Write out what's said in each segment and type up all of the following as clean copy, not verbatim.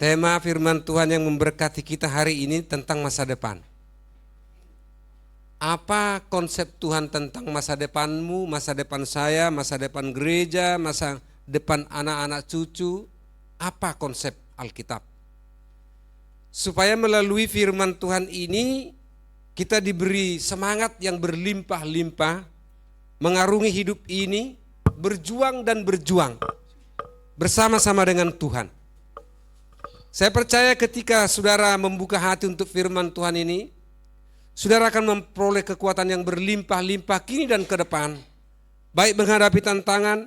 Tema firman Tuhan yang memberkati kita hari ini tentang masa depan. Apa konsep Tuhan tentang masa depanmu, masa depan saya, masa depan gereja, masa depan anak-anak cucu? Apa konsep Alkitab? Supaya melalui firman Tuhan ini kita diberi semangat yang berlimpah-limpah, mengarungi hidup ini, berjuang dan berjuang bersama-sama dengan Tuhan. Saya percaya ketika saudara membuka hati untuk firman Tuhan ini, saudara akan memperoleh kekuatan yang berlimpah-limpah kini dan ke depan. Baik menghadapi tantangan,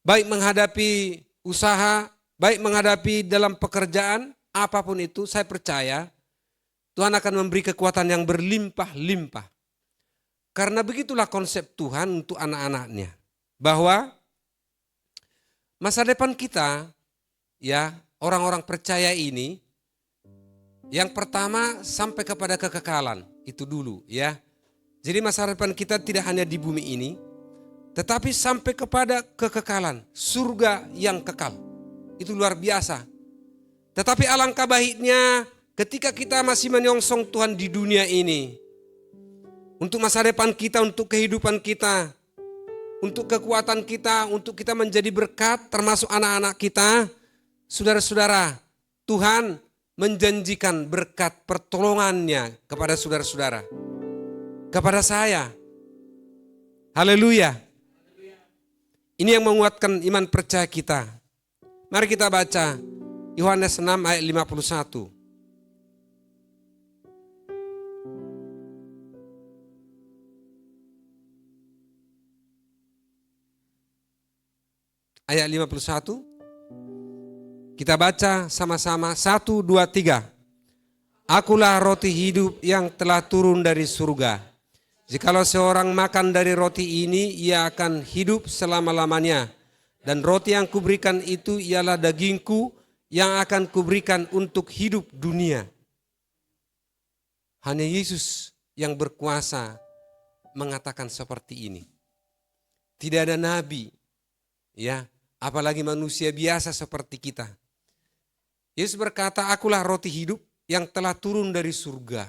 baik menghadapi usaha, baik menghadapi dalam pekerjaan, apapun itu saya percaya Tuhan akan memberi kekuatan yang berlimpah-limpah. Karena begitulah konsep Tuhan untuk anak-anaknya. Bahwa masa depan kita, ya, orang-orang percaya ini, yang pertama sampai kepada kekekalan, itu dulu ya. Jadi masa depan kita tidak hanya di bumi ini, tetapi sampai kepada kekekalan, surga yang kekal. Itu luar biasa. Tetapi alangkah baiknya ketika kita masih menyongsong Tuhan di dunia ini, untuk masa depan kita, untuk kehidupan kita, untuk kekuatan kita, untuk kita menjadi berkat termasuk anak-anak kita, saudara-saudara, Tuhan menjanjikan berkat pertolongannya kepada saudara-saudara, kepada saya. Haleluya. Ini yang menguatkan iman percaya kita. Mari kita baca Yohanes 6 ayat 51. Ayat 51. Kita baca sama-sama 1, 2, 3. Akulah roti hidup yang telah turun dari surga. Jikalau seorang makan dari roti ini, ia akan hidup selama-lamanya. Dan roti yang kuberikan itu ialah dagingku yang akan kuberikan untuk hidup dunia. Hanya Yesus yang berkuasa mengatakan seperti ini. Tidak ada nabi, ya, apalagi manusia biasa seperti kita. Yesus berkata, akulah roti hidup yang telah turun dari surga.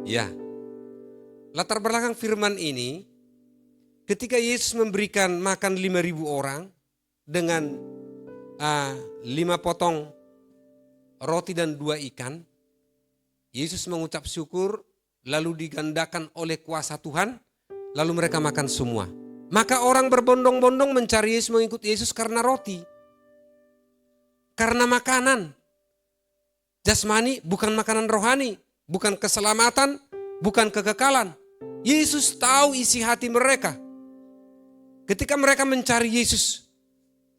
Ya, latar belakang firman ini, ketika Yesus memberikan makan 5.000 orang dengan 5 potong roti dan 2 ikan, Yesus mengucap syukur, lalu digandakan oleh kuasa Tuhan, lalu mereka makan semua. Maka orang berbondong-bondong mencari Yesus, mengikut Yesus karena roti. Karena makanan. Jasmani bukan makanan rohani, bukan keselamatan, bukan kekekalan. Yesus tahu isi hati mereka. Ketika mereka mencari Yesus,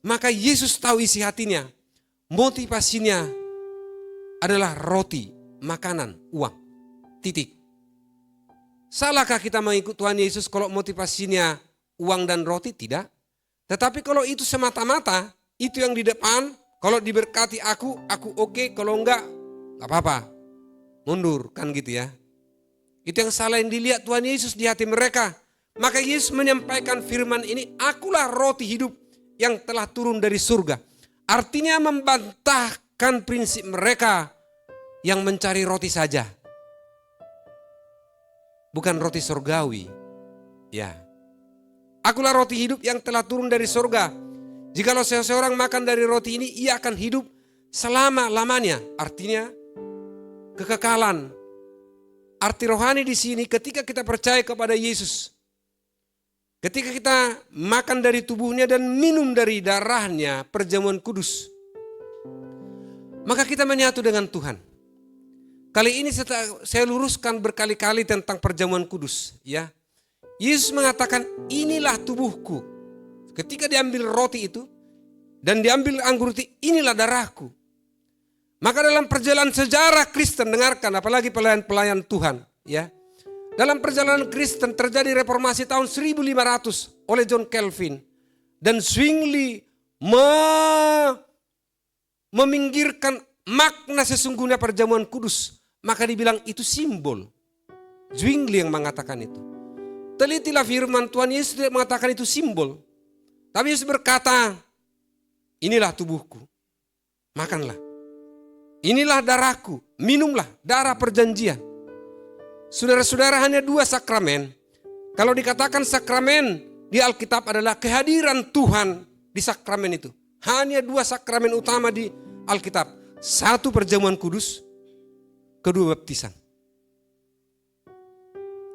maka Yesus tahu isi hatinya. Motivasinya adalah roti, makanan, uang. Titik. Salahkah kita mengikut Tuhan Yesus kalau motivasinya uang dan roti? Tidak. Tetapi kalau itu semata-mata, itu yang di depan, kalau diberkati aku oke, kalau enggak apa-apa. Mundur, kan gitu ya. Itu yang salah yang dilihat Tuhan Yesus di hati mereka. Maka Yesus menyampaikan firman ini, akulah roti hidup yang telah turun dari surga. Artinya membantahkan prinsip mereka yang mencari roti saja. Bukan roti surgawi. Ya. Akulah roti hidup yang telah turun dari surga. Jikalau seseorang makan dari roti ini, ia akan hidup selama-lamanya. Artinya kekekalan. Arti rohani di sini ketika kita percaya kepada Yesus. Ketika kita makan dari tubuhnya dan minum dari darahnya, perjamuan kudus. Maka kita menyatu dengan Tuhan. Kali ini saya luruskan berkali-kali tentang perjamuan kudus. Ya, Yesus mengatakan inilah tubuhku. Ketika diambil roti itu dan diambil anggur itu, inilah darahku. Maka dalam perjalanan sejarah Kristen, dengarkan apalagi pelayan-pelayan Tuhan. Ya, dalam perjalanan Kristen terjadi reformasi tahun 1500 oleh John Calvin. Dan Zwingli meminggirkan makna sesungguhnya perjamuan kudus. Maka dibilang itu simbol. Zwingli yang mengatakan itu. Telitilah firman Tuhan, Yesus tidak mengatakan itu simbol. Tapi Yesus berkata, inilah tubuhku. makanlah. Inilah darahku, minumlah darah perjanjian. Saudara-saudara, hanya 2 sakramen. Kalau dikatakan sakramen di Alkitab adalah kehadiran Tuhan di sakramen itu. Hanya 2 sakramen utama di Alkitab. 1 perjamuan kudus, kedua baptisan.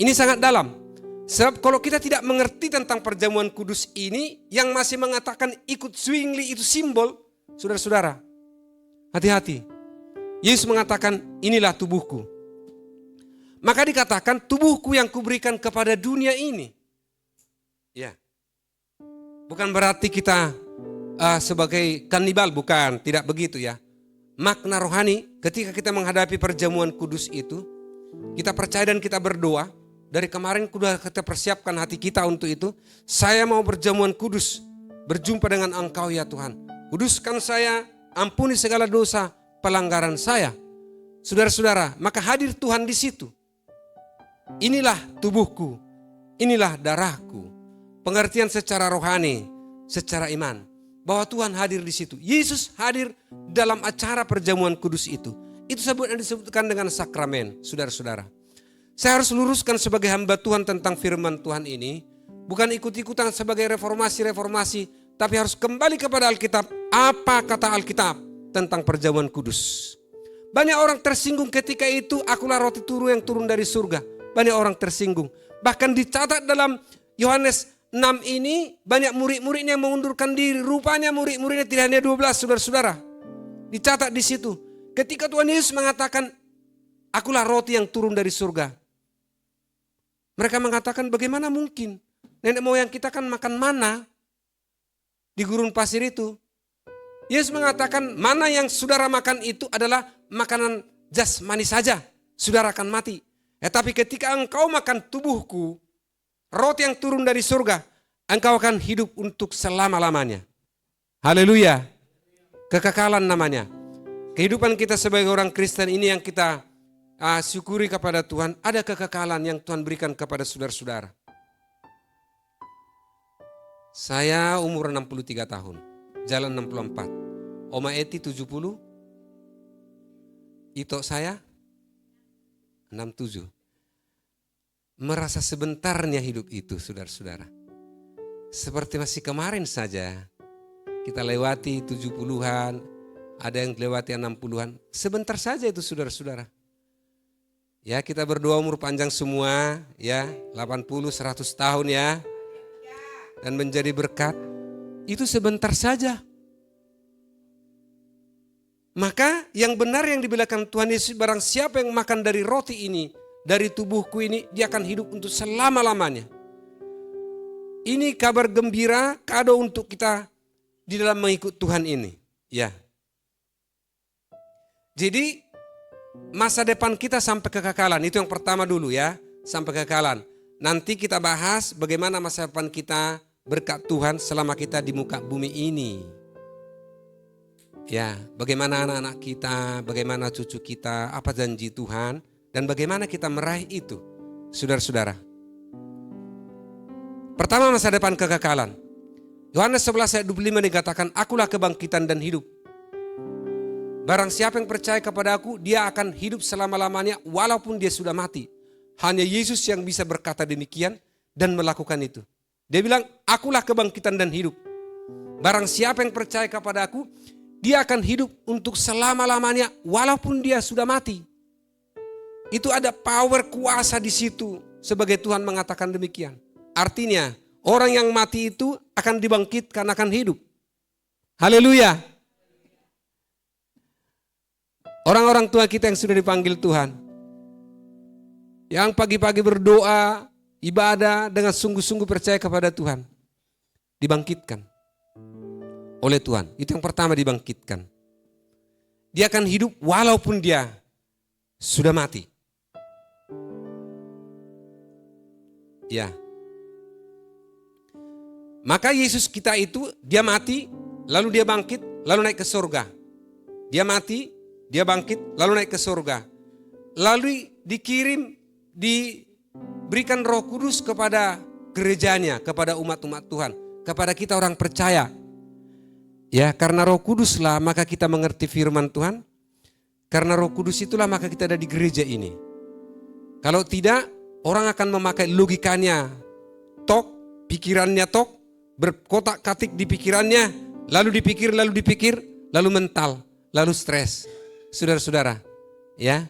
Ini sangat dalam. Sebab kalau kita tidak mengerti tentang perjamuan kudus ini, yang masih mengatakan ikut Zwingli itu simbol, saudara-saudara, hati-hati. Yesus mengatakan, inilah tubuhku. Maka dikatakan, tubuhku yang kuberikan kepada dunia ini. Ya. Bukan berarti kita sebagai kanibal, bukan, tidak begitu ya. Makna rohani ketika kita menghadapi perjamuan kudus itu, kita percaya dan kita berdoa. Dari kemarin sudah kita persiapkan hati kita untuk itu. Saya mau berjamuan kudus, berjumpa dengan Engkau ya Tuhan. Kuduskan saya, ampuni segala dosa pelanggaran saya. Saudara-saudara, maka hadir Tuhan di situ. Inilah tubuhku, inilah darahku. Pengertian secara rohani, secara iman. Bahwa Tuhan hadir di situ. Yesus hadir dalam acara perjamuan kudus itu. Itu disebutkan dengan sakramen, saudara-saudara. Saya harus luruskan sebagai hamba Tuhan tentang firman Tuhan ini. Bukan ikut-ikutan sebagai reformasi, tapi harus kembali kepada Alkitab. Apa kata Alkitab tentang perjamuan kudus? Banyak orang tersinggung ketika itu, akulah roti yang turun dari surga. Banyak orang tersinggung. Bahkan dicatat dalam Yohanes 6 ini, banyak murid-muridnya yang mengundurkan diri. Rupanya murid-muridnya tidak hanya 12, saudara-saudara. Dicatat di situ. Ketika Tuhan Yesus mengatakan, akulah roti yang turun dari surga. Mereka mengatakan, bagaimana mungkin? Nenek moyang kita kan makan mana di gurun pasir itu. Yesus mengatakan, mana yang saudara makan itu adalah makanan jasmani saja. Saudara akan mati. Tapi ketika engkau makan tubuhku, roti yang turun dari surga, engkau akan hidup untuk selama-lamanya. Haleluya. Kekekalan namanya. Kehidupan kita sebagai orang Kristen ini yang kita syukuri kepada Tuhan, ada kekekalan yang Tuhan berikan kepada saudara-saudara. Saya umur 63 tahun, jalan 64. Oma Eti 70, Ito saya 67. Merasa sebentarnya hidup itu, saudara-saudara. Seperti masih kemarin saja, kita lewati 70-an, ada yang lewati 60-an. Sebentar saja itu, saudara-saudara. Ya, kita berdoa umur panjang semua, ya, 80, 100 tahun ya. Dan menjadi berkat, itu sebentar saja. Maka yang benar yang dibilangkan Tuhan Yesus, barang siapa yang makan dari roti ini, dari tubuhku ini, dia akan hidup untuk selama-lamanya. Ini kabar gembira, kado untuk kita di dalam mengikut Tuhan ini. Ya. Jadi masa depan kita sampai kekekalan, itu yang pertama dulu ya, sampai kekekalan. Nanti kita bahas bagaimana masa depan kita berkat Tuhan selama kita di muka bumi ini. Ya, bagaimana anak-anak kita, bagaimana cucu kita, apa janji Tuhan, dan bagaimana kita meraih itu, saudara-saudara. Pertama, masa depan kekekalan. Yohanes 11 ayat 25 dikatakan, akulah kebangkitan dan hidup. Barang siapa yang percaya kepada aku, dia akan hidup selama-lamanya walaupun dia sudah mati. Hanya Yesus yang bisa berkata demikian dan melakukan itu. Dia bilang, akulah kebangkitan dan hidup. Barang siapa yang percaya kepada aku, dia akan hidup untuk selama-lamanya walaupun dia sudah mati. Itu ada power kuasa di situ sebagai Tuhan mengatakan demikian. Artinya, orang yang mati itu akan dibangkitkan, akan hidup. Haleluya. Orang-orang tua kita yang sudah dipanggil Tuhan, yang pagi-pagi berdoa, ibadah dengan sungguh-sungguh percaya kepada Tuhan, dibangkitkan oleh Tuhan. Itu yang pertama, dibangkitkan. Dia akan hidup walaupun dia sudah mati. Ya. Maka Yesus kita itu, dia mati, lalu dia bangkit, lalu naik ke surga. Dia mati, dia bangkit, lalu naik ke surga. Lalu dikirim, diberikan Roh Kudus kepada gerejanya, kepada umat-umat Tuhan, kepada kita orang percaya. Ya, karena Roh Kuduslah maka kita mengerti firman Tuhan. Karena Roh Kudus itulah maka kita ada di gereja ini. Kalau tidak, orang akan memakai logikanya tok, pikirannya tok, berkotak-katik di pikirannya, lalu dipikir, lalu mental, lalu stres. Saudara-saudara, ya.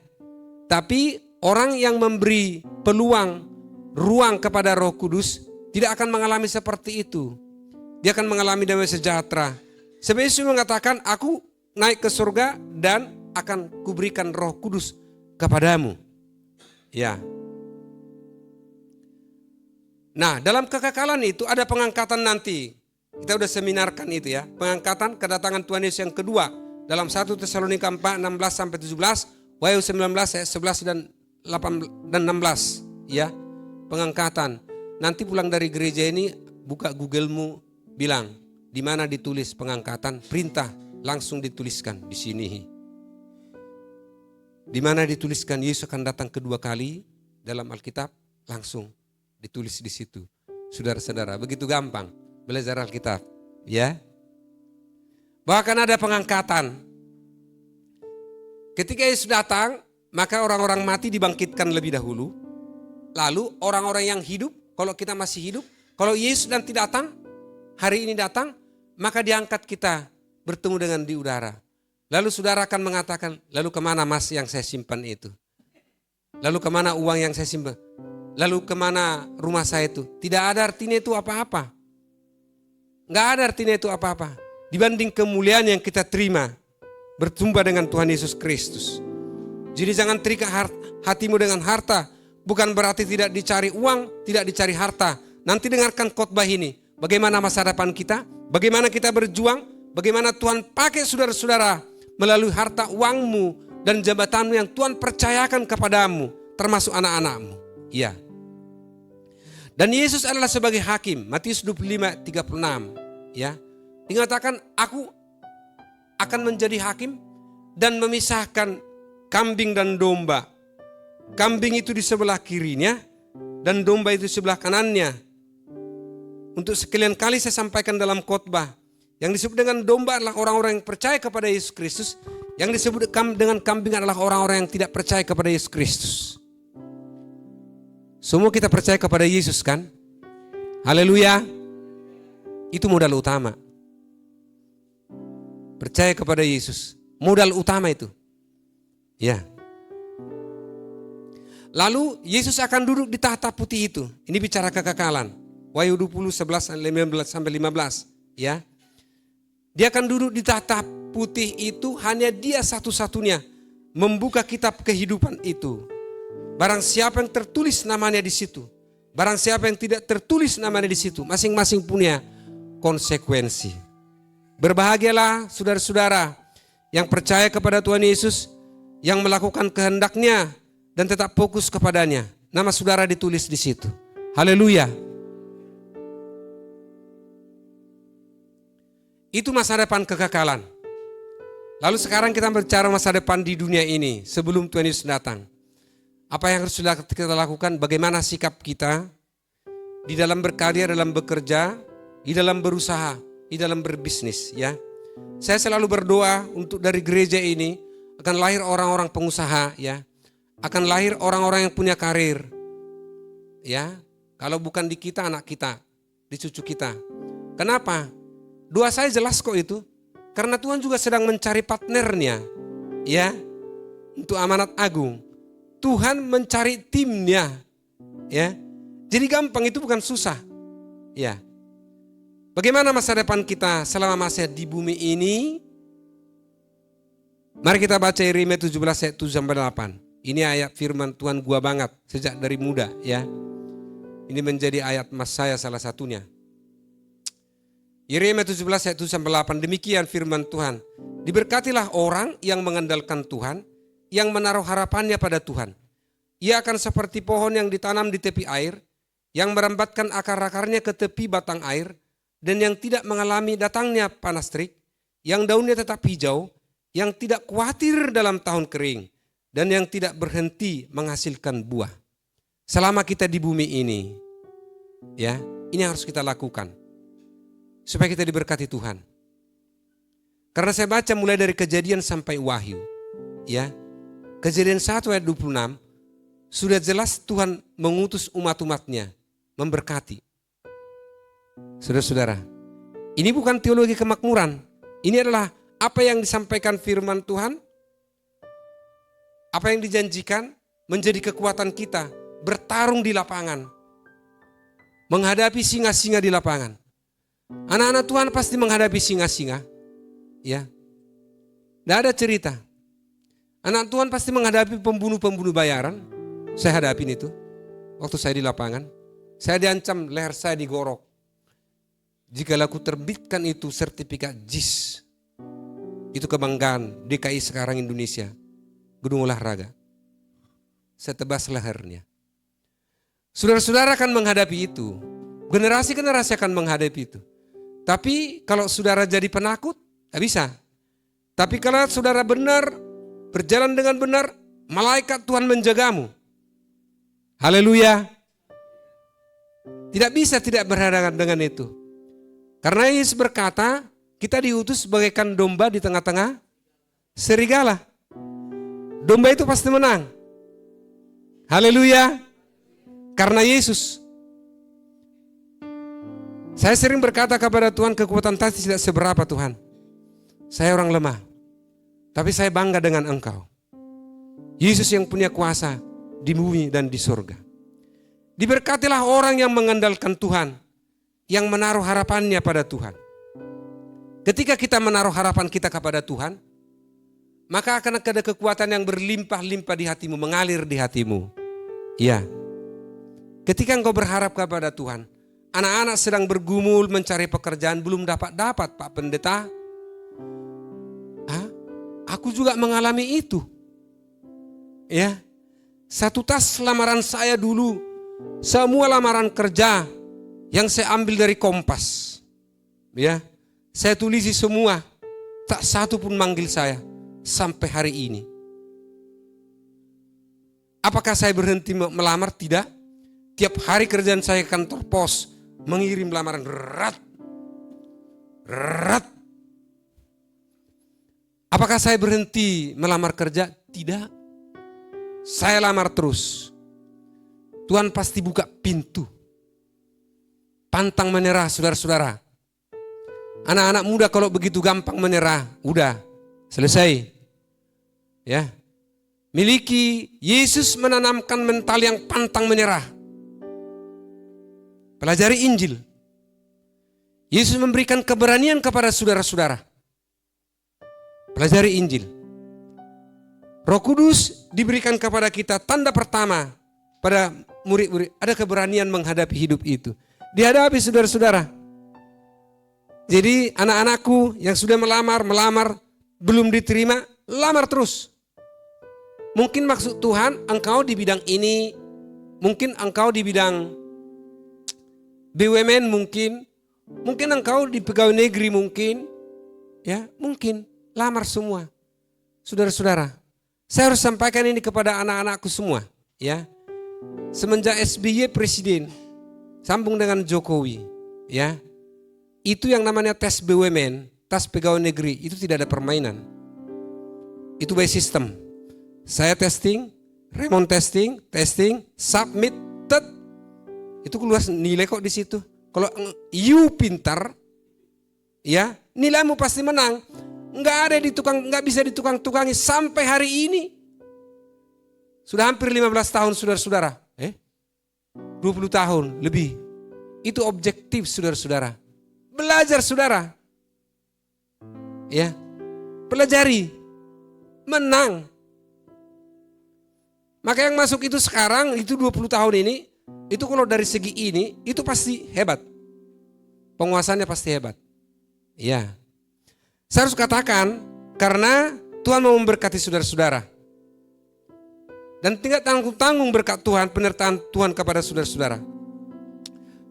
Tapi orang yang memberi peluang, ruang kepada Roh Kudus tidak akan mengalami seperti itu. Dia akan mengalami damai sejahtera. Sebab Yesus mengatakan, aku naik ke surga dan akan kuberikan Roh Kudus kepadamu. Ya. Nah, dalam kekekalan itu ada pengangkatan nanti. Kita udah seminarkan itu ya. Pengangkatan kedatangan Tuhan Yesus yang kedua. Dalam 1 Tesalonika 4, 16-17. Wahyu 19 ayat 11 dan 8 dan 16. Ya. Pengangkatan. Nanti pulang dari gereja ini, buka Google-mu, bilang, di mana ditulis pengangkatan, perintah langsung dituliskan di sini. Di mana dituliskan Yesus akan datang kedua kali dalam Alkitab, langsung ditulis di situ. Saudara-saudara, begitu gampang belajar Alkitab, ya. Bahkan ada pengangkatan. Ketika Yesus datang, maka orang-orang mati dibangkitkan lebih dahulu. Lalu orang-orang yang hidup, kalau kita masih hidup, kalau Yesus nanti datang, hari ini datang, maka diangkat kita bertemu dengan di udara. Lalu saudara akan mengatakan, lalu kemana mas yang saya simpan itu? Lalu kemana uang yang saya simpan? Lalu kemana rumah saya itu? Tidak ada artinya itu apa-apa. Nggak ada artinya itu apa-apa. Dibanding kemuliaan yang kita terima, berjumpa dengan Tuhan Yesus Kristus. Jadi jangan terikat hatimu dengan harta. Bukan berarti tidak dicari uang, tidak dicari harta. Nanti dengarkan khotbah ini. Bagaimana masa depan kita? Bagaimana kita berjuang? Bagaimana Tuhan pakai saudara-saudara melalui harta uangmu dan jabatanmu yang Tuhan percayakan kepadamu, termasuk anak-anakmu. Iya. Dan Yesus adalah sebagai hakim. Matius 25:36. Ya. Dikatakan, aku akan menjadi hakim dan memisahkan kambing dan domba. Kambing itu di sebelah kirinya dan domba itu di sebelah kanannya. Untuk sekalian kali saya sampaikan dalam khotbah. Yang disebut dengan domba adalah orang-orang yang percaya kepada Yesus Kristus. Yang disebut dengan kambing adalah orang-orang yang tidak percaya kepada Yesus Kristus. Semua kita percaya kepada Yesus kan? Haleluya. Itu modal utama. Percaya kepada Yesus. Modal utama itu. Ya. Lalu Yesus akan duduk di tahta putih itu. Ini bicara kekekalan. Wahyu 20:11-15. Ya. Dia akan duduk di tahta putih itu, hanya dia satu-satunya membuka kitab kehidupan itu. Barang siapa yang tertulis namanya di situ, barang siapa yang tidak tertulis namanya di situ, masing-masing punya konsekuensi. Berbahagialah saudara-saudara yang percaya kepada Tuhan Yesus, yang melakukan kehendaknya dan tetap fokus kepadanya. Nama saudara ditulis di situ. Haleluya. Itu masa depan kekekalan. Lalu sekarang kita bicara masa depan di dunia ini sebelum Tuhan Yesus datang. Apa yang harus kita lakukan? Bagaimana sikap kita di dalam berkarya, dalam bekerja, di dalam berusaha, di dalam berbisnis, ya. Saya selalu berdoa untuk dari gereja ini akan lahir orang-orang pengusaha, ya. Akan lahir orang-orang yang punya karir. Ya. Kalau bukan di kita, anak kita, di cucu kita. Kenapa? Doa saya jelas kok itu. Karena Tuhan juga sedang mencari partnernya. Ya. Untuk amanat agung. Tuhan mencari timnya. Ya. Jadi gampang, itu bukan susah. Ya. Bagaimana masa depan kita selama masa di bumi ini? Mari kita baca Yeremia 17 ayat 7-8. Ini ayat firman Tuhan gua banget sejak dari muda, ya. Ini menjadi ayat mas saya salah satunya. Yeremia 17 ayat 7-8, demikian firman Tuhan. Diberkatilah orang yang mengandalkan Tuhan, yang menaruh harapannya pada Tuhan. Ia akan seperti pohon yang ditanam di tepi air, yang merambatkan akar-akarnya ke tepi batang air, dan yang tidak mengalami datangnya panas terik, yang daunnya tetap hijau, yang tidak khawatir dalam tahun kering, dan yang tidak berhenti menghasilkan buah. Selama kita di bumi ini, ya, ini harus kita lakukan. Supaya kita diberkati Tuhan. Karena saya baca mulai dari Kejadian sampai Wahyu. Ya. Kejadian 1 ayat 26 sudah jelas Tuhan mengutus umat-umatnya memberkati. Saudara-saudara, ini bukan teologi kemakmuran. Ini adalah apa yang disampaikan firman Tuhan, apa yang dijanjikan menjadi kekuatan kita bertarung di lapangan, menghadapi singa-singa di lapangan. Anak-anak Tuhan pasti menghadapi singa-singa. Ya, tidak ada cerita. Anak Tuhan pasti menghadapi pembunuh-pembunuh bayaran. Saya hadapin itu waktu saya di lapangan. Saya diancam leher saya digorok. Jika aku terbitkan itu sertifikat JIS, itu kebanggaan DKI sekarang Indonesia, gedung olahraga. Saya tebas lehernya. Saudara-saudara akan menghadapi itu. Generasi-generasi akan menghadapi itu. Tapi kalau saudara jadi penakut, tidak bisa. Tapi kalau saudara benar, berjalan dengan benar, malaikat Tuhan menjagamu. Haleluya. Tidak bisa tidak berhadapan dengan itu. Karena Yesus berkata, kita diutus bagaikan domba di tengah-tengah serigala. Domba itu pasti menang. Haleluya. Karena Yesus. Saya sering berkata kepada Tuhan, kekuatan tadi tidak seberapa Tuhan. Saya orang lemah. Tapi saya bangga dengan Engkau. Yesus yang punya kuasa di bumi dan di surga. Diberkatilah orang yang mengandalkan Tuhan, yang menaruh harapannya pada Tuhan. Ketika kita menaruh harapan kita kepada Tuhan, maka akan ada kekuatan yang berlimpah-limpah di hatimu, mengalir di hatimu. Ya. Ketika engkau berharap kepada Tuhan, anak-anak sedang bergumul mencari pekerjaan, belum dapat Pak Pendeta. Aku juga mengalami itu. Ya. Satu tas lamaran saya dulu, semua lamaran kerja yang saya ambil dari Kompas. Ya. Saya tulisi semua. Tak satu pun manggil saya sampai hari ini. Apakah saya berhenti melamar? Tidak. Tiap hari kerjaan saya kantor pos, mengirim lamaran rat. Apakah saya berhenti melamar kerja? Tidak. Saya lamar terus. Tuhan pasti buka pintu. Pantang menyerah, saudara-saudara. Anak-anak muda kalau begitu gampang menyerah, udah selesai. Ya. Miliki Yesus menanamkan mental yang pantang menyerah. Pelajari Injil. Yesus memberikan keberanian kepada saudara-saudara. Pelajari Injil. Roh Kudus diberikan kepada kita tanda pertama pada murid-murid. Ada keberanian menghadapi hidup itu. Dihadapi saudara-saudara. Jadi anak-anakku yang sudah melamar, belum diterima, lamar terus. Mungkin maksud Tuhan engkau di bidang ini, mungkin engkau di bidang BUMN mungkin engkau di pegawai negeri mungkin, ya mungkin. Lamar semua. Saudara-saudara, saya harus sampaikan ini kepada anak-anakku semua. Ya, semenjak SBY presiden, sambung dengan Jokowi. Ya, itu yang namanya tes BUMN, tes pegawai negeri, itu tidak ada permainan. Itu by system. Saya testing, Raymond testing, submit, itu keluar nilai kok di situ. Kalau you pintar, ya nilaimu pasti menang. Nggak bisa ditukang-tukangi sampai hari ini. Sudah hampir 15 tahun saudara-saudara. 20 tahun lebih. Itu objektif saudara-saudara. Belajar saudara. Ya. Pelajari. Menang. Maka yang masuk itu sekarang, itu 20 tahun ini, itu kalau dari segi ini, itu pasti hebat. Penguasannya pasti hebat. Ya. Saya harus katakan, karena Tuhan mau memberkati saudara-saudara. Dan tidak tanggung-tanggung berkat Tuhan, penyertaan Tuhan kepada saudara-saudara.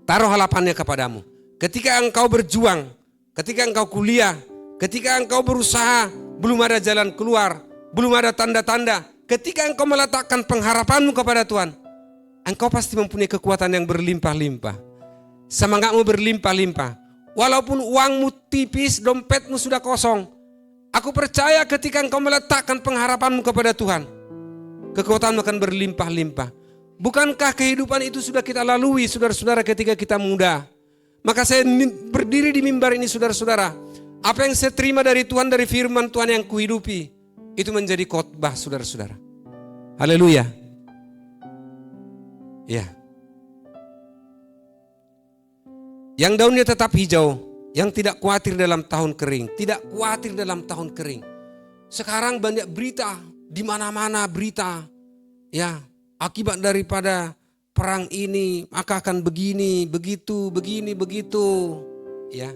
Taruh harapannya kepadamu. Ketika engkau berjuang, ketika engkau kuliah, ketika engkau berusaha, belum ada jalan keluar, belum ada tanda-tanda. Ketika engkau meletakkan pengharapanmu kepada Tuhan, engkau pasti mempunyai kekuatan yang berlimpah-limpah. Semangatmu berlimpah-limpah. Walaupun uangmu tipis, dompetmu sudah kosong, Aku percaya ketika engkau meletakkan pengharapanmu kepada Tuhan, kekuatanmu akan berlimpah-limpah. Bukankah kehidupan itu sudah kita lalui saudara-saudara ketika kita muda? Maka saya berdiri di mimbar ini saudara-saudara. Apa yang saya terima dari Tuhan, dari firman Tuhan yang kuhidupi, itu menjadi khotbah saudara-saudara. Haleluya. Ya. Yang daunnya tetap hijau, yang tidak khawatir dalam tahun kering, tidak khawatir dalam tahun kering. Sekarang banyak berita, di mana-mana berita, ya, akibat daripada perang ini, maka akan begini, begitu, begini, begitu. Ya.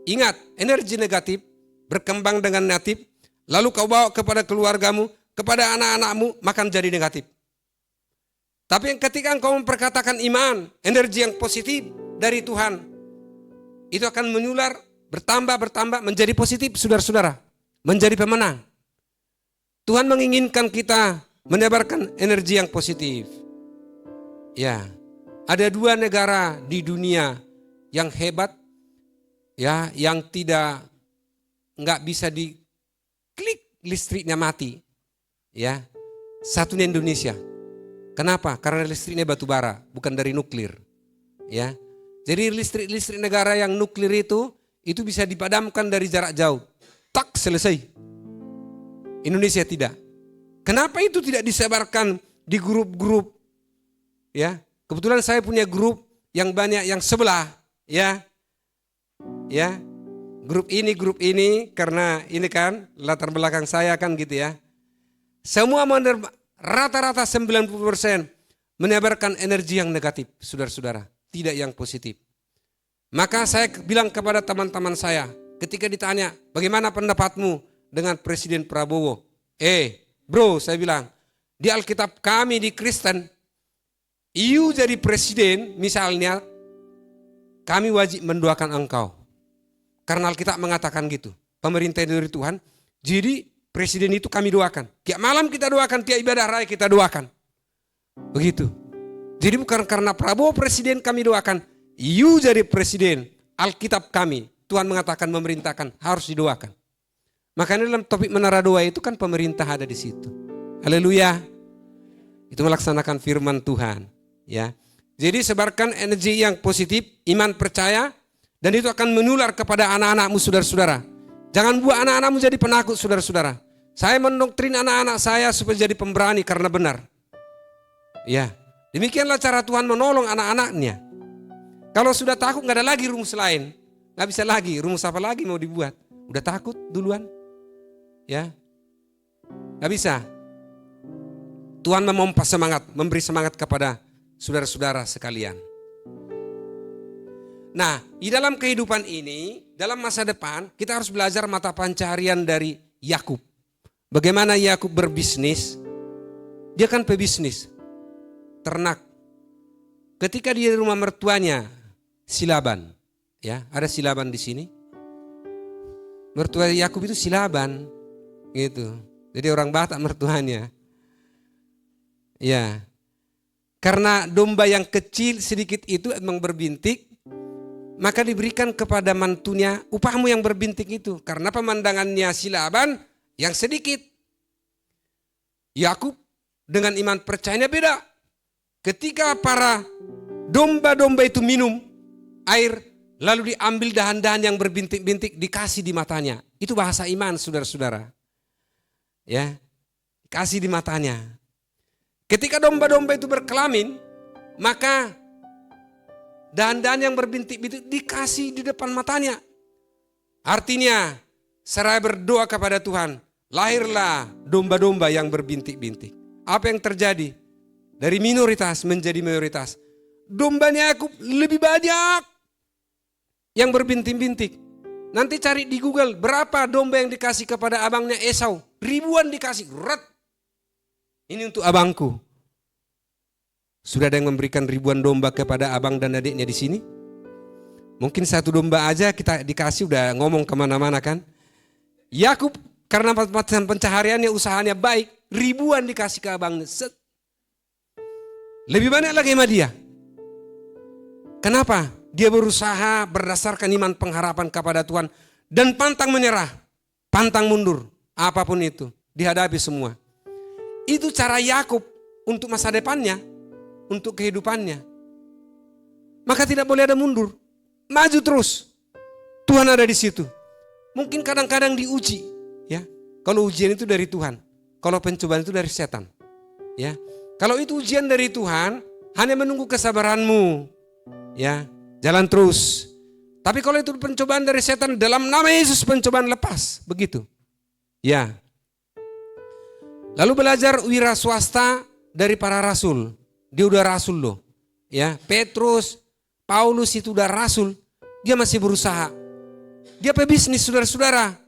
Ingat, energi negatif berkembang dengan negatif, lalu kau bawa kepada keluargamu, kepada anak-anakmu, maka jadi negatif. Tapi ketika engkau memperkatakan iman, energi yang positif dari Tuhan, itu akan menular, bertambah, menjadi positif, saudara-saudara. Menjadi pemenang. Tuhan menginginkan kita menebarkan energi yang positif. Ya, ada 2 negara di dunia yang hebat, ya, yang nggak bisa diklik listriknya mati. Ya, satunya Indonesia. Kenapa? Karena listriknya batu bara, bukan dari nuklir. Ya. Jadi listrik negara yang nuklir itu bisa dipadamkan dari jarak jauh. Tak, selesai. Indonesia tidak. Kenapa itu tidak disebarkan di grup-grup? Ya, kebetulan saya punya grup yang banyak yang sebelah, ya. Ya. Grup ini karena ini kan latar belakang saya kan gitu ya. Semua rata-rata 90% menebarkan energi yang negatif, saudara-saudara. Tidak yang positif. Maka saya bilang kepada teman-teman saya, ketika ditanya, bagaimana pendapatmu dengan Presiden Prabowo? Bro, saya bilang, di Alkitab kami di Kristen, you jadi presiden misalnya, kami wajib mendoakan engkau. Karena Alkitab mengatakan gitu, pemerintah dari Tuhan, jadi presiden itu kami doakan. Tiap malam kita doakan, tiap ibadah raya kita doakan. Begitu. Jadi bukan karena Prabowo presiden kami doakan, you jadi presiden, Alkitab kami, Tuhan mengatakan memerintahkan harus didoakan. Makanya dalam topik menara doa itu kan pemerintah ada di situ. Haleluya. Itu melaksanakan firman Tuhan, ya. Jadi sebarkan energi yang positif, iman percaya, dan itu akan menular kepada anak-anakmu saudara-saudara. Jangan buat anak-anakmu jadi penakut saudara-saudara. Saya mendoktrin anak-anak saya supaya jadi pemberani karena benar. Ya. Demikianlah cara Tuhan menolong anak-anaknya. Kalau sudah takut gak ada lagi rumus lain. Gak bisa lagi, rumus apa lagi mau dibuat. Udah takut duluan. Ya, gak bisa. Tuhan memompa semangat, memberi semangat kepada saudara-saudara sekalian. Nah, di dalam kehidupan ini, dalam masa depan, kita harus belajar mata pencaharian dari Yakub. Bagaimana Yakub berbisnis? Dia kan pebisnis. Ternak. Ketika dia di rumah mertuanya, si Laban, ya, ada si Laban di sini. Mertua Yakub itu si Laban, gitu. Jadi orang Batak mertuanya. Ya. Karena domba yang kecil sedikit itu memang berbintik, maka diberikan kepada mantunya upahmu yang berbintik itu. Karena pemandangannya si Laban yang sedikit. Yakub dengan iman percayanya beda. Ketika para domba-domba itu minum air, lalu diambil dahan-dahan yang berbintik-bintik, dikasih di matanya. Itu bahasa iman saudara-saudara. Ya, kasih di matanya. Ketika domba-domba itu berkelamin, maka dahan-dahan yang berbintik-bintik dikasih di depan matanya. Artinya, seraya berdoa kepada Tuhan, lahirlah domba-domba yang berbintik-bintik. Apa yang terjadi? Dari minoritas menjadi mayoritas. Dombanya Yakub lebih banyak yang berbintik-bintik. Nanti cari di Google berapa domba yang dikasih kepada abangnya Esau. Ribuan dikasih. Ret. Ini untuk abangku. Sudah ada yang memberikan ribuan domba kepada abang dan adiknya di sini? Mungkin satu domba aja kita dikasih udah ngomong kemana-mana kan. Yakub karena pencahariannya usahanya baik. Ribuan dikasih ke abangnya. Lebih banyak lagi sama dia. Kenapa? Dia berusaha berdasarkan iman pengharapan kepada Tuhan dan pantang menyerah. pantang mundur, apapun itu, dihadapi semua. Itu cara Yakub untuk masa depannya, untuk kehidupannya. Maka tidak boleh ada mundur, maju terus. Tuhan ada di situ. Mungkin kadang-kadang diuji, ya. Kalau ujian itu dari Tuhan, kalau pencobaan itu dari setan, ya. Kalau itu ujian dari Tuhan, hanya menunggu kesabaranmu, ya, jalan terus. Tapi kalau itu pencobaan dari setan, dalam nama Yesus pencobaan lepas, begitu, ya. Lalu belajar wira swasta dari para rasul, dia udah rasul loh, ya. Petrus, Paulus itu udah rasul, dia masih berusaha, dia pebisnis saudara-saudara,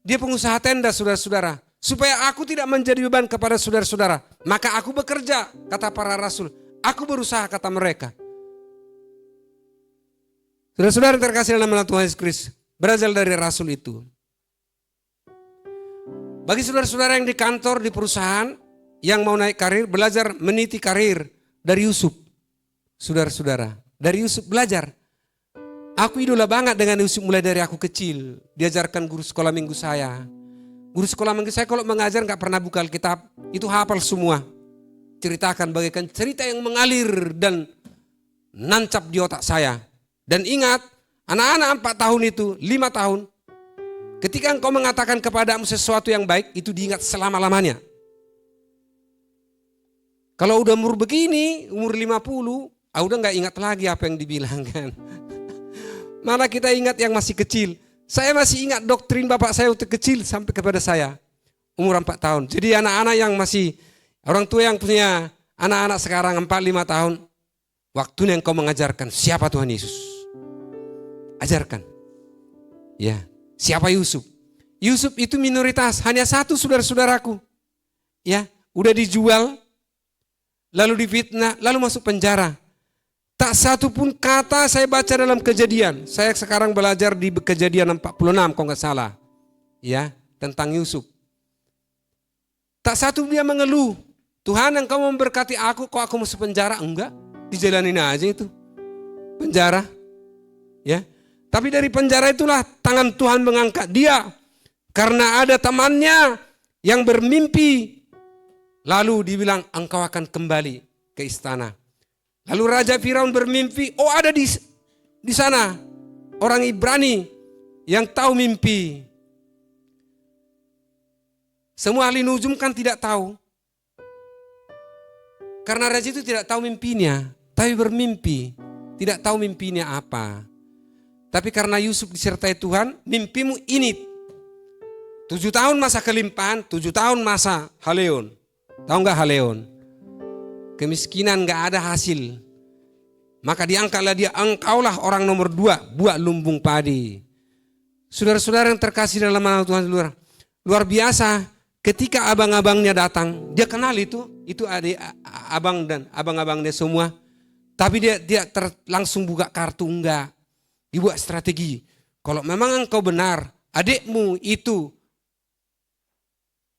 dia pengusaha tenda saudara-saudara. Supaya aku tidak menjadi beban kepada saudara-saudara, maka aku bekerja, kata para rasul. Aku berusaha, kata mereka. Saudara-saudara yang terkasih dalam nama Tuhan Yesus Kristus, berasal dari rasul itu. Bagi saudara-saudara yang di kantor, di perusahaan, yang mau naik karir, belajar meniti karir dari Yusuf. Saudara-saudara, dari Yusuf belajar. Aku idola banget dengan Yusuf mulai dari aku kecil. Diajarkan guru sekolah minggu saya. Guru sekolah minggu saya kalau mengajar gak pernah buka Alkitab, itu hafal semua. Ceritakan bagaikan cerita yang mengalir dan nancap di otak saya. Dan ingat, anak-anak 4 tahun itu, 5 tahun, ketika engkau mengatakan kepadamu sesuatu yang baik, itu diingat selama-lamanya. Kalau udah umur begini, umur 50, udah gak ingat lagi apa yang dibilangkan. Malah kita ingat yang masih kecil. Saya masih ingat doktrin bapak saya waktu kecil sampai kepada saya. Umur 4 tahun. Jadi anak-anak yang masih, orang tua yang punya anak-anak sekarang 4-5 tahun. Waktunya engkau mengajarkan siapa Tuhan Yesus. Ajarkan. Ya, siapa Yusuf? Yusuf itu minoritas, hanya satu saudara-saudaraku. Ya, udah dijual, lalu difitnah, lalu masuk penjara. Tak satu pun kata saya baca dalam Kejadian. Saya sekarang belajar di Kejadian 46 kalau nggak salah. Ya, tentang Yusuf. Tak satu dia mengeluh. Tuhan engkau memberkati aku, kok aku masuk penjara? Enggak, dijalanin aja itu. Penjara. Ya. Tapi dari penjara itulah tangan Tuhan mengangkat dia. Karena ada temannya yang bermimpi. Lalu dibilang engkau akan kembali ke istana. Lalu Raja Firaun bermimpi, oh ada di sana orang Ibrani yang tahu mimpi. Semua ahli nujum kan tidak tahu. Karena raja itu tidak tahu mimpinya, tapi bermimpi. Tidak tahu mimpinya apa. Tapi karena Yusuf disertai Tuhan, mimpimu ini. 7 tahun masa kelimpahan, 7 tahun masa haleon. Tahu nggak haleon? Kemiskinan gak ada hasil. Maka diangkatlah dia, engkaulah orang nomor 2 buat lumbung padi. Saudara-saudara yang terkasih dalam nama Tuhan, luar biasa. Ketika abang-abangnya datang, dia kenal itu adik abang dan abang-abangnya semua. Tapi dia langsung buka kartu, enggak. Dibuat strategi. Kalau memang engkau benar, adikmu itu,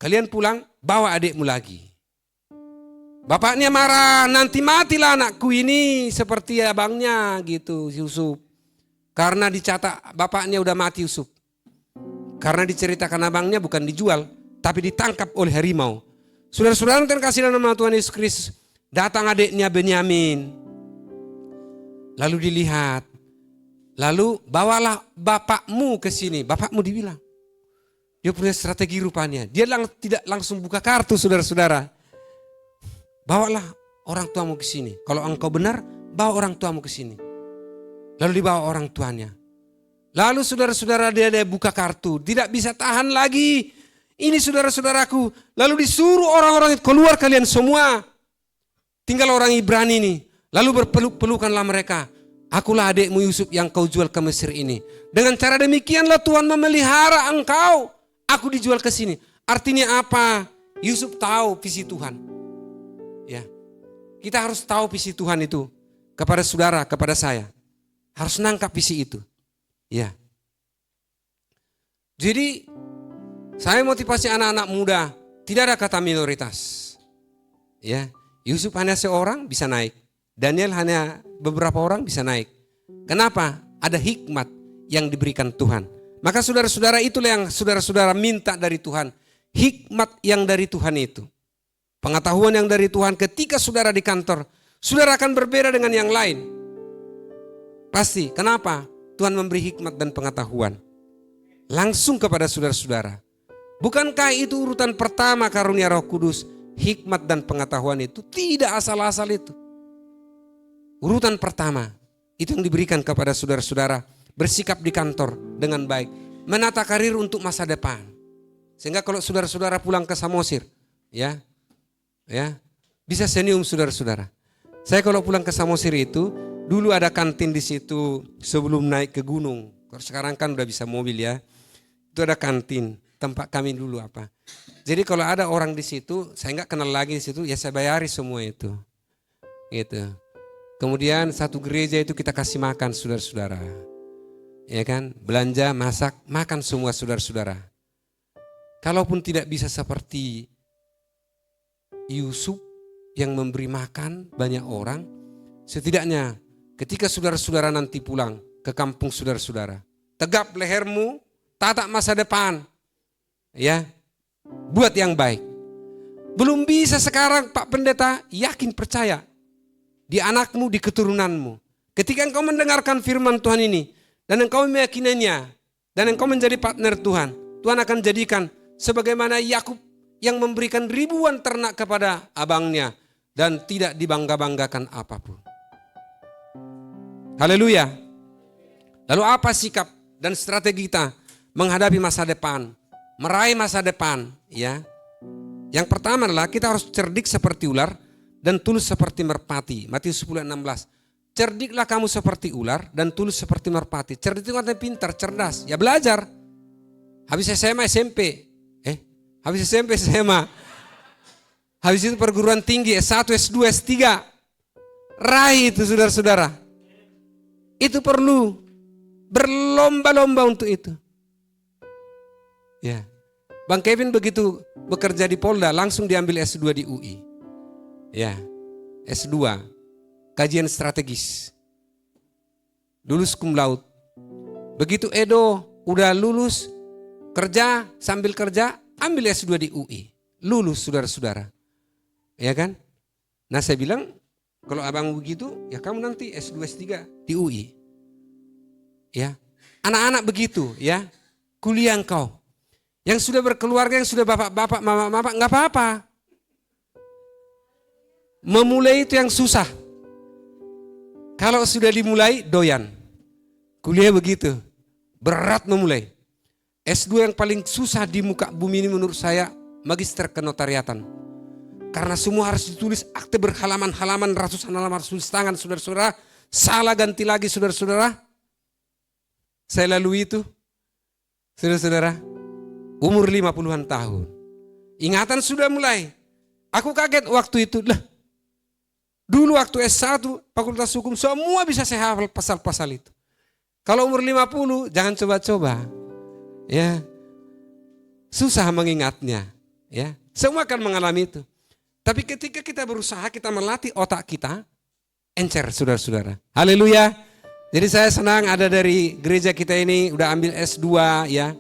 kalian pulang, bawa adikmu lagi. Bapaknya marah, nanti matilah anakku ini seperti abangnya gitu Yusuf. Karena dicatat bapaknya udah mati Yusuf. Karena diceritakan abangnya bukan dijual, tapi ditangkap oleh harimau. Saudara-saudara yang terkasih dalam nama Tuhan Yesus Kristus, datang adiknya Benyamin. Lalu dilihat, lalu bawalah bapakmu ke sini. Bapakmu dibilang, dia punya strategi rupanya. Dia tidak langsung buka kartu saudara-saudara. Bawalah orang tuamu ke sini. Kalau engkau benar, bawa orang tuamu ke sini. Lalu dibawa orang tuanya. Lalu saudara-saudara dia buka kartu. Tidak bisa tahan lagi. Ini saudara-saudaraku. Lalu disuruh orang-orang keluar kalian semua. Tinggal orang Ibrani ini. Lalu berpeluk-pelukanlah mereka. Akulah adikmu Yusuf yang kau jual ke Mesir ini. Dengan cara demikianlah Tuhan memelihara engkau. Aku dijual ke sini. Artinya apa? Yusuf tahu visi Tuhan. Ya, kita harus tahu visi Tuhan itu kepada saudara, kepada saya. Harus nangkap visi itu. Ya. Jadi saya motivasi anak-anak muda, tidak ada kata minoritas. Ya, Yusuf hanya seorang bisa naik. Daniel hanya beberapa orang bisa naik. Kenapa? Ada hikmat yang diberikan Tuhan. Maka saudara-saudara, itulah yang saudara-saudara minta dari Tuhan. Hikmat yang dari Tuhan itu. Pengetahuan yang dari Tuhan. Ketika saudara di kantor, saudara akan berbeda dengan yang lain. Pasti. Kenapa? Tuhan memberi hikmat dan pengetahuan. Langsung kepada saudara-saudara. Bukankah itu urutan pertama karunia Roh Kudus? Hikmat dan pengetahuan itu tidak asal-asal itu. Urutan pertama itu yang diberikan kepada saudara-saudara. Bersikap di kantor dengan baik. Menata karir untuk masa depan. Sehingga kalau saudara-saudara pulang ke Samosir, ya, bisa senyum saudara-saudara. Saya kalau pulang ke Samosir itu, dulu ada kantin di situ sebelum naik ke gunung. Kalau sekarang kan udah bisa mobil ya. Itu ada kantin, tempat kami dulu apa. Jadi kalau ada orang di situ, saya nggak kenal lagi di situ, ya saya bayari semua itu. Gitu. Kemudian satu gereja itu kita kasih makan saudara-saudara. Ya kan, belanja, masak, makan semua saudara-saudara. Kalaupun tidak bisa seperti Yusuf yang memberi makan banyak orang, setidaknya ketika saudara-saudara nanti pulang ke kampung saudara-saudara, tegap lehermu, tata masa depan, ya, buat yang baik. Belum bisa sekarang Pak Pendeta, yakin percaya di anakmu, di keturunanmu. Ketika engkau mendengarkan firman Tuhan ini, dan engkau meyakininya, dan engkau menjadi partner Tuhan, Tuhan akan jadikan sebagaimana Yakub yang memberikan ribuan ternak kepada abangnya dan tidak dibangga-banggakan apapun. Haleluya. Lalu apa sikap dan strategi kita menghadapi masa depan, meraih masa depan? Ya, yang pertama adalah kita harus cerdik seperti ular dan tulus seperti merpati. Matius 10:16. Cerdiklah kamu seperti ular dan tulus seperti merpati. Cerdik itu artinya pintar, cerdas. Ya belajar. Habis SMA, SMP. Habis SMP, SMA. Habis itu perguruan tinggi, S1, S2, S3. Raih itu saudara-saudara. Itu perlu berlomba-lomba untuk itu. Ya. Bang Kevin begitu bekerja di Polda, langsung diambil S2 di UI. Ya. S2. Kajian strategis. Lulus cum laude. Begitu Edo udah lulus, kerja, sambil kerja, ambil S2 di UI. Lulus saudara-saudara. Ya kan? Nah saya bilang, kalau abang begitu, ya kamu nanti S2, S3 di UI. Ya. Anak-anak begitu ya. Kuliah engkau. Yang sudah berkeluarga, yang sudah bapak-bapak, mama-mama, enggak apa-apa. Memulai itu yang susah. Kalau sudah dimulai, doyan. Kuliah begitu. Berat memulai. S2 yang paling susah di muka bumi ini menurut saya, magister kenotariatan. Karena semua harus ditulis, akte berhalaman-halaman, ratusan halaman harus tulis tangan, saudara-saudara. Salah ganti lagi, saudara-saudara. Saya lalui itu. Saudara-saudara, umur 50-an tahun. Ingatan sudah mulai. Aku kaget waktu itu. Dulu waktu S1, Fakultas Hukum, semua bisa saya hafal pasal-pasal itu. Kalau umur 50, jangan coba-coba. Ya. Susah mengingatnya. Ya. Semua akan mengalami itu. Tapi ketika kita berusaha, kita melatih otak kita, encer saudara-saudara. Haleluya. Jadi saya senang ada dari gereja kita ini udah ambil S2 ya.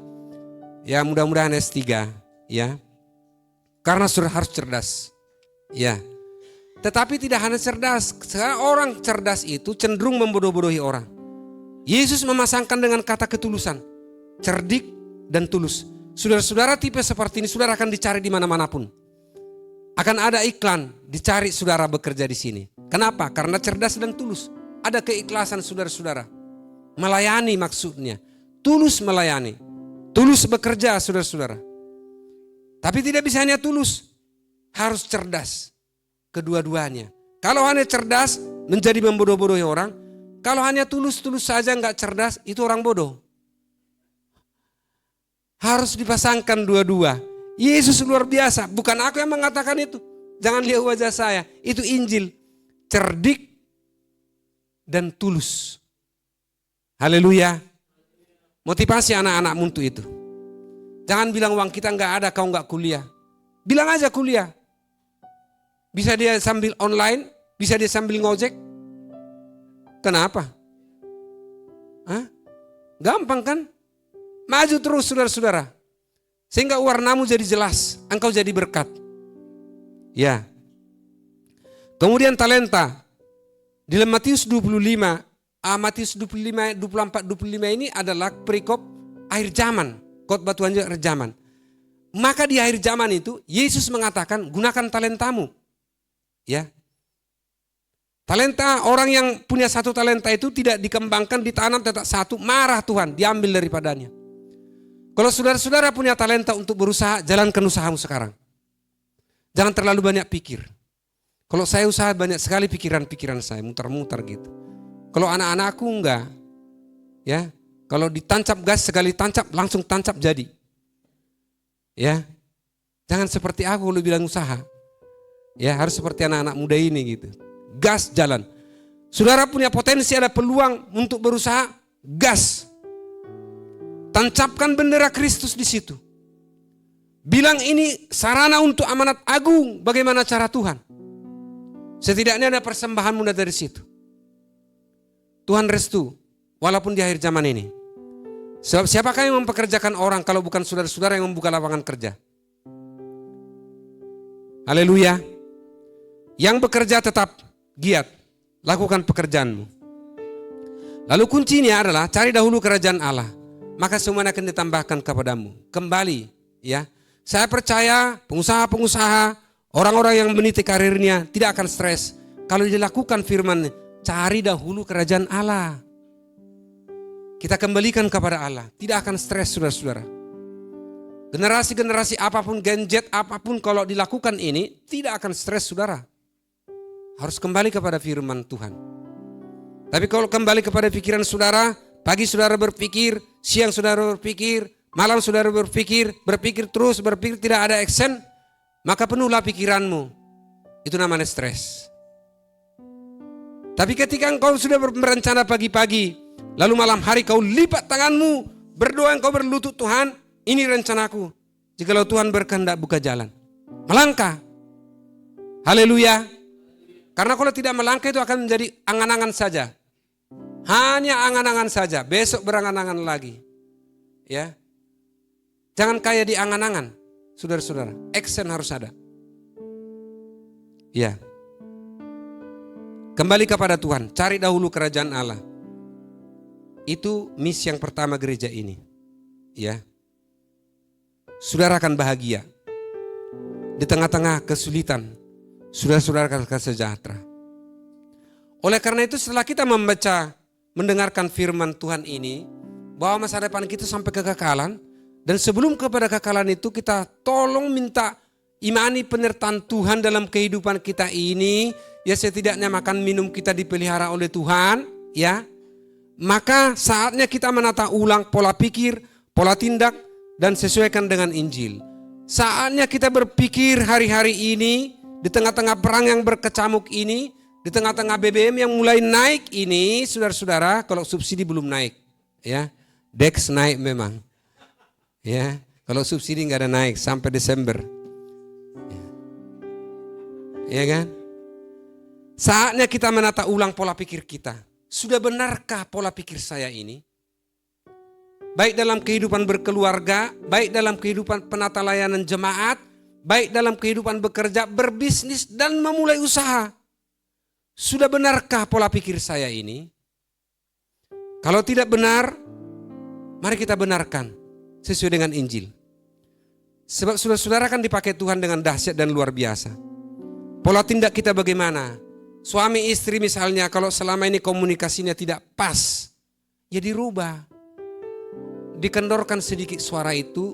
Ya mudah-mudahan S3 ya. Karena sudah harus cerdas. Ya. Tetapi tidak hanya cerdas, sekarang orang cerdas itu cenderung membodoh-bodohi orang. Yesus memasangkan dengan kata ketulusan, cerdik dan tulus. Saudara-saudara tipe seperti ini, saudara akan dicari di mana-mana pun. Akan ada iklan, dicari saudara bekerja di sini. Kenapa? Karena cerdas dan tulus. Ada keikhlasan saudara-saudara. Melayani maksudnya. Tulus melayani. Tulus bekerja saudara-saudara. Tapi tidak bisa hanya tulus. Harus cerdas. Kedua-duanya. Kalau hanya cerdas menjadi membodoh-bodohi orang. Kalau hanya tulus-tulus saja nggak cerdas, itu orang bodoh. Harus dipasangkan dua-dua. Yesus luar biasa. Bukan aku yang mengatakan itu. Jangan lihat wajah saya. Itu Injil. Cerdik dan tulus. Haleluya. Motivasi anak-anakmu untuk itu. Jangan bilang uang kita nggak ada, kau nggak kuliah. Bilang aja kuliah. Bisa dia sambil online, bisa dia sambil ngojek. Kenapa? Hah? Gampang kan? Maju terus saudara-saudara. Sehingga warnamu jadi jelas, engkau jadi berkat. Ya. Kemudian talenta. Di dalam Matius 25, Matius 25, 24, 25 ini adalah perikop akhir zaman. Khotbah Tuhan juga akhir zaman. Maka di akhir zaman itu Yesus mengatakan gunakan talentamu. Ya. Talenta, orang yang punya satu talenta itu tidak dikembangkan, ditanam tetap satu, marah Tuhan, diambil daripadanya. Kalau saudara-saudara punya talenta untuk berusaha, jalankan usahamu sekarang. Jangan terlalu banyak pikir. Kalau saya usaha banyak sekali pikiran-pikiran saya, muter-muter gitu. Kalau anak-anakku enggak, ya, kalau ditancap gas sekali tancap, langsung tancap jadi. Ya, jangan seperti aku lu bilang usaha. Ya, harus seperti anak-anak muda ini gitu. Gas jalan. Saudara punya potensi, ada peluang untuk berusaha, gas. Tancapkan bendera Kristus di situ. Bilang ini sarana untuk amanat agung, bagaimana cara Tuhan. Setidaknya ada persembahan muda dari situ. Tuhan restu, walaupun di akhir zaman ini. Sebab siapakah yang mempekerjakan orang kalau bukan saudara-saudara yang membuka lapangan kerja? Haleluya. Yang bekerja tetap giat, lakukan pekerjaanmu. Lalu kuncinya adalah cari dahulu kerajaan Allah, maka semuanya akan ditambahkan kepadamu. Kembali, ya. Saya percaya pengusaha-pengusaha, orang-orang yang meniti karirnya tidak akan stres kalau dilakukan firman, cari dahulu kerajaan Allah. Kita kembalikan kepada Allah, tidak akan stres saudara-saudara. Generasi-generasi apapun, gadget apapun kalau dilakukan ini tidak akan stres saudara. Harus kembali kepada firman Tuhan. Tapi kalau kembali kepada pikiran saudara, pagi saudara berpikir, siang saudara berpikir, malam saudara berpikir terus, berpikir tidak ada action, maka penuhlah pikiranmu. Itu namanya stres. Tapi ketika engkau sudah berencana pagi-pagi, lalu malam hari kau lipat tanganmu, berdoa, engkau berlutut, Tuhan, ini rencanaku. Jikalau Tuhan berkehendak buka jalan, melangkah. Haleluya. Karena kalau tidak melangkah itu akan menjadi angan-angan saja. Hanya angan-angan saja, besok berangan-angan lagi. Ya. Jangan kayak di angan-angan, saudara-saudara. Action harus ada. Ya. Kembali kepada Tuhan, cari dahulu kerajaan Allah. Itu misi yang pertama gereja ini. Ya. Saudara akan bahagia. Di tengah-tengah kesulitan, saudara-saudara akan sejahtera. Oleh karena itu setelah kita membaca, mendengarkan firman Tuhan ini, bahwa masa depan kita sampai kekekalan, dan sebelum kepada kekekalan itu kita tolong minta imani penyertaan Tuhan dalam kehidupan kita ini, ya setidaknya makan minum kita dipelihara oleh Tuhan, ya. Maka saatnya kita menata ulang pola pikir, pola tindak, dan sesuaikan dengan Injil. Saatnya kita berpikir hari-hari ini, di tengah-tengah perang yang berkecamuk ini, di tengah-tengah BBM yang mulai naik ini, saudara-saudara, kalau subsidi belum naik, ya, Dex naik memang, ya, kalau subsidi nggak ada naik sampai Desember, ya kan? Saatnya kita menata ulang pola pikir kita. Sudah benarkah pola pikir saya ini? Baik dalam kehidupan berkeluarga, baik dalam kehidupan penata layanan jemaat, baik dalam kehidupan bekerja, berbisnis, dan memulai usaha. Sudah benarkah pola pikir saya ini? Kalau tidak benar, mari kita benarkan sesuai dengan Injil. Sebab saudara-saudara kan dipakai Tuhan dengan dahsyat dan luar biasa. Pola tindak kita bagaimana? Suami istri misalnya, kalau selama ini komunikasinya tidak pas, ya dirubah. Dikendorkan sedikit suara itu,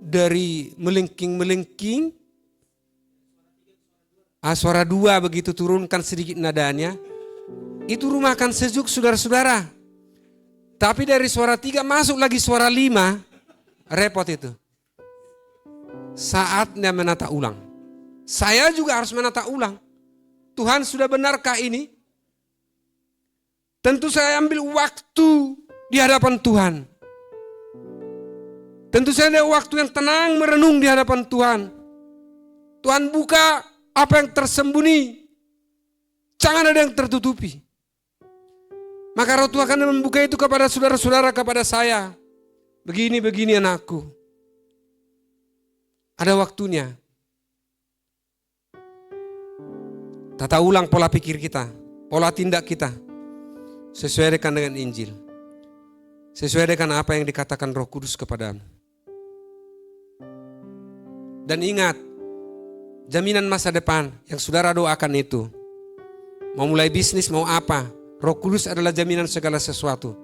dari melengking-melengking, suara dua begitu turunkan sedikit nadanya, itu rumah akan sejuk saudara-saudara. Tapi dari suara 3 masuk lagi suara 5, repot itu. Saatnya menata ulang. Saya juga harus menata ulang. Tuhan sudah benarkah ini? Tentu saya ambil waktu di hadapan Tuhan. Tentu saja ada waktu yang tenang merenung di hadapan Tuhan. Tuhan buka apa yang tersembunyi. Jangan ada yang tertutupi. Maka roh Tuhan akan membuka itu kepada saudara-saudara, kepada saya. Begini anakku. Ada waktunya. Tata ulang pola pikir kita, pola tindak kita. Sesuaikan dengan Injil. Sesuai dengan apa yang dikatakan Roh Kudus kepadamu. Dan ingat, jaminan masa depan yang saudara doakan itu. Mau mulai bisnis, mau apa, Roh Kudus adalah jaminan segala sesuatu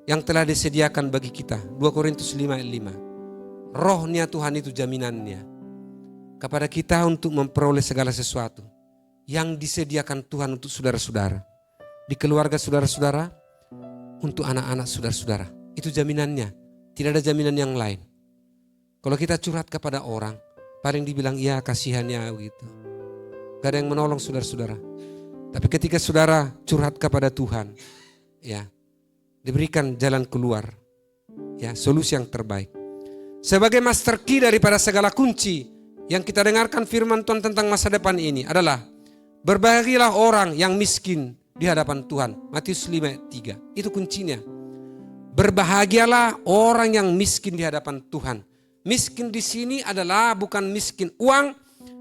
yang telah disediakan bagi kita. 2 Korintus 5 ayat 5. Rohnya Tuhan itu jaminannya kepada kita untuk memperoleh segala sesuatu yang disediakan Tuhan untuk saudara-saudara. Di keluarga saudara-saudara, untuk anak-anak saudara-saudara. Itu jaminannya. Tidak ada jaminan yang lain. Kalau kita curhat kepada orang, paling dibilang iya kasihannya gitu. Gak ada yang menolong saudara-saudara. Tapi ketika saudara curhat kepada Tuhan, ya, diberikan jalan keluar, ya, solusi yang terbaik. Sebagai master key daripada segala kunci yang kita dengarkan firman Tuhan tentang masa depan ini adalah berbahagialah orang yang miskin di hadapan Tuhan. Matius 5:3. Itu kuncinya. Berbahagialah orang yang miskin di hadapan Tuhan. Miskin di sini adalah bukan miskin uang,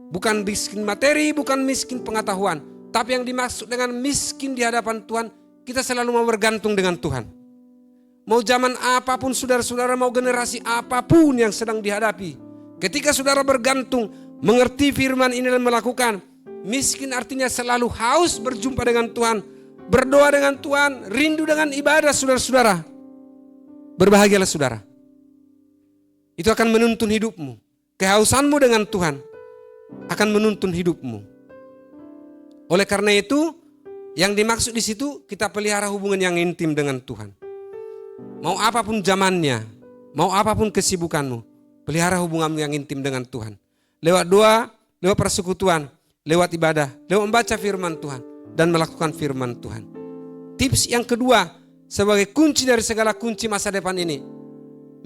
bukan miskin materi, bukan miskin pengetahuan. Tapi yang dimaksud dengan miskin di hadapan Tuhan, kita selalu mau bergantung dengan Tuhan. Mau zaman apapun saudara-saudara, mau generasi apapun yang sedang dihadapi. Ketika saudara bergantung, mengerti firman ini dan melakukan, miskin artinya selalu haus berjumpa dengan Tuhan, berdoa dengan Tuhan, rindu dengan ibadah saudara-saudara. Berbahagialah saudara. Itu akan menuntun hidupmu. Kehausanmu dengan Tuhan akan menuntun hidupmu. Oleh karena itu, yang dimaksud di situ kita pelihara hubungan yang intim dengan Tuhan. Mau apapun zamannya, mau apapun kesibukanmu, pelihara hubunganmu yang intim dengan Tuhan. Lewat doa, lewat persekutuan, lewat ibadah, lewat membaca firman Tuhan dan melakukan firman Tuhan. Tips yang kedua, sebagai kunci dari segala kunci masa depan ini,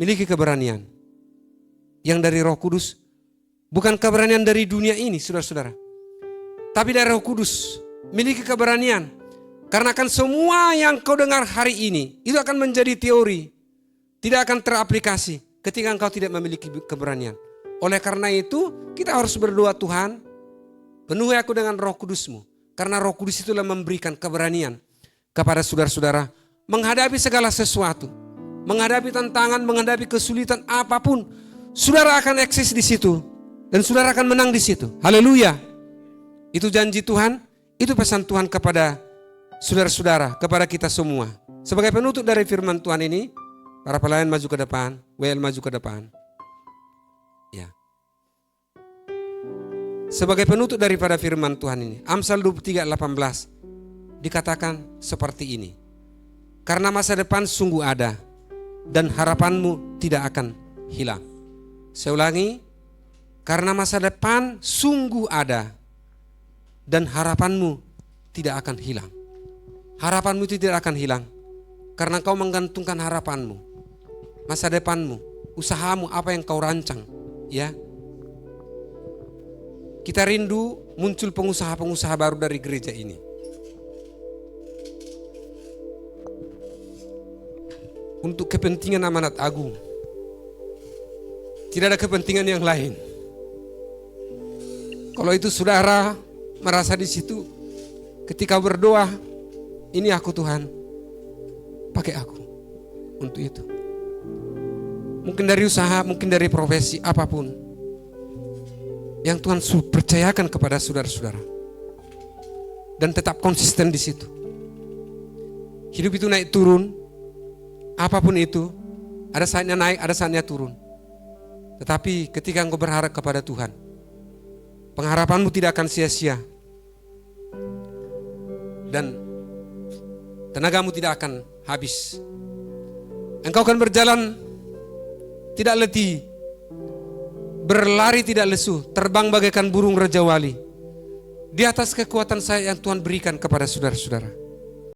miliki keberanian yang dari Roh Kudus. Bukan keberanian dari dunia ini, saudara-saudara, tapi dari Roh Kudus. Miliki keberanian, karena kan semua yang kau dengar hari ini itu akan menjadi teori, tidak akan teraplikasi ketika engkau tidak memiliki keberanian. Oleh karena itu kita harus berdoa, Tuhan, penuhi aku dengan Roh Kudus-Mu, karena Roh Kudus itulah memberikan keberanian kepada saudara-saudara menghadapi segala sesuatu, menghadapi tantangan, menghadapi kesulitan apapun. Saudara akan eksis di situ dan saudara akan menang di situ. Haleluya. Itu janji Tuhan, itu pesan Tuhan kepada saudara-saudara, kepada kita semua. Sebagai penutup dari firman Tuhan ini, para pelayan maju ke depan, WL maju ke depan. Ya. Sebagai penutup daripada firman Tuhan ini, Amsal 23:18 dikatakan seperti ini. Karena masa depan sungguh ada dan harapanmu tidak akan hilang. Saya ulangi, karena masa depan sungguh ada dan harapanmu tidak akan hilang. Harapanmu tidak akan hilang karena kau menggantungkan harapanmu, masa depanmu, usahamu, apa yang kau rancang, ya. Kita rindu muncul pengusaha-pengusaha baru dari gereja ini. Untuk kepentingan amanat agung. Tidak ada kepentingan yang lain. Kalau itu saudara merasa di situ, ketika berdoa, ini aku Tuhan, pakai aku untuk itu. Mungkin dari usaha, mungkin dari profesi, apapun yang Tuhan percayakan kepada saudara-saudara. Dan tetap konsisten di situ. Hidup itu naik turun, apapun itu, ada saatnya naik, ada saatnya turun. Tetapi ketika engkau berharap kepada Tuhan, pengharapanmu tidak akan sia-sia. Dan tenagamu tidak akan habis. Engkau akan berjalan tidak letih, berlari tidak lesu, terbang bagaikan burung Raja Wali. Di atas kekuatan saya yang Tuhan berikan kepada saudara-saudara.